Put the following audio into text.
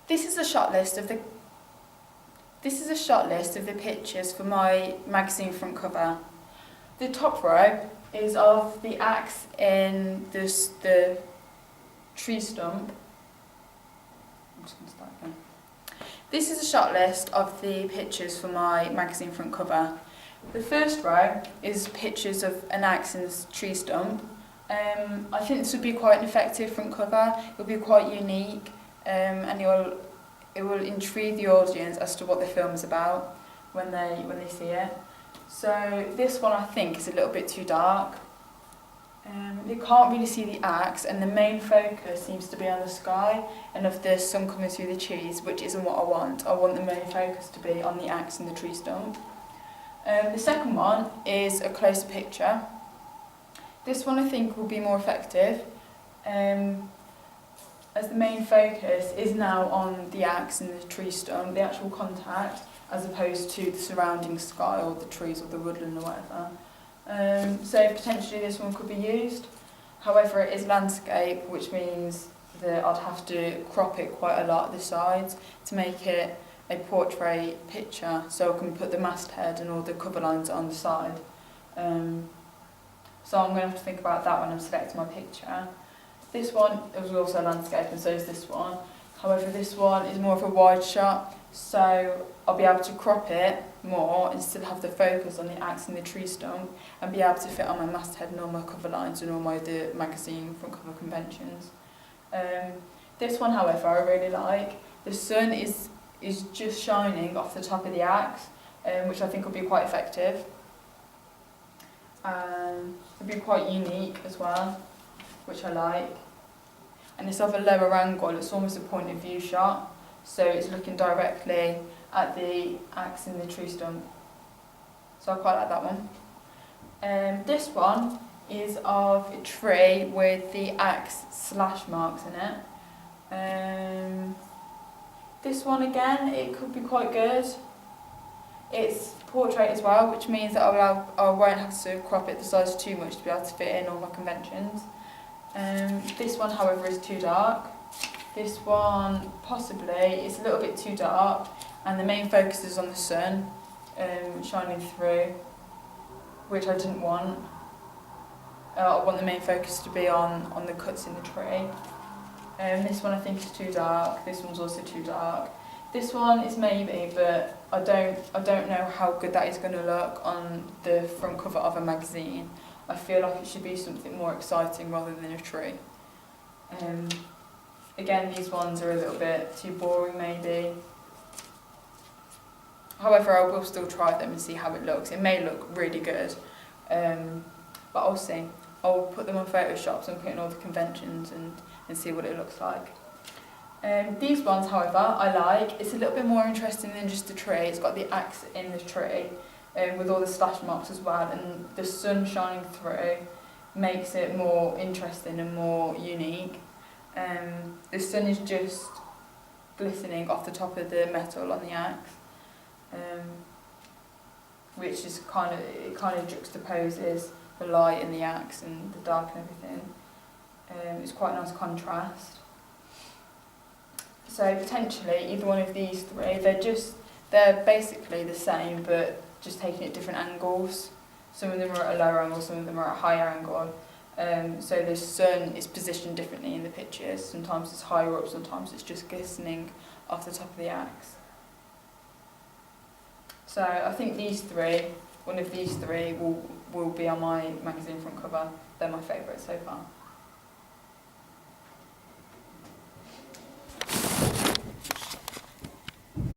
This is a shot list of the pictures for my magazine front cover. The top row is of the axe in the tree stump. I'm just going to start again. This is a shot list of the pictures for my magazine front cover. The first row is pictures of an axe in the tree stump. I think this would be quite an effective front cover. It will be quite unique, and it will intrigue the audience as to what the film is about when they see it. So this one I think is a little bit too dark. You can't really see the axe, and the main focus seems to be on the sky and of the sun coming through the trees, which isn't what I want. I want the main focus to be on the axe and the tree stump. The second one is a closer picture. This one I think will be more effective, as the main focus is now on the axe and the tree stump, the actual contact, as opposed to the surrounding sky or the trees or the woodland or whatever. So potentially this one could be used. However, it is landscape, which means that I'd have to crop it quite a lot at the sides to make it a portrait picture, so I can put the masthead and all the cover lines on the side. So I'm going to have to think about that when I'm selecting my picture. This one is also landscape, and so is this one. However, this one is more of a wide shot, so I'll be able to crop it more and still have the focus on the axe and the tree stump, and be able to fit on my masthead and all my cover lines and all my the magazine front cover conventions. This one, however, I really like. The sun is just shining off the top of the axe, which I think will be quite effective. It'll be quite unique as well, which I like. And it's of a lower angle, it's almost a point of view shot, so it's looking directly at the axe in the tree stump. So I quite like that one. This one is of a tree with the axe slash marks in it. This one again, it could be quite good. It's portrait as well, which means that I won't have to crop it the size too much to be able to fit in all my conventions. This one, however, is too dark. This one, possibly, it's a little bit too dark, and the main focus is on the sun shining through, which I didn't want. I want the main focus to be on the cuts in the tree. This one I think is too dark. This one's also too dark. This one is maybe, but I don't know how good that is going to look on the front cover of a magazine. I feel like it should be something more exciting rather than a tree. Again, these ones are a little bit too boring maybe. However, I will still try them and see how it looks. It may look really good, but I'll see. I'll put them on Photoshop and put in all the conventions and see what it looks like. These ones, however, I like. It's a little bit more interesting than just the tree. It's got the axe in the tree with all the slash marks as well, and the sun shining through makes it more interesting and more unique. The sun is just glistening off the top of the metal on the axe, which is kind of juxtaposes the light in the axe and the dark and everything. It's quite a nice contrast. So potentially either one of these three, they're basically the same, but just taking it different angles. Some of them are at a lower angle, some of them are at a higher angle. So the sun is positioned differently in the pictures. Sometimes it's higher up, sometimes it's just glistening off the top of the axe. So I think one of these three will be on my magazine front cover. They're my favourites so far.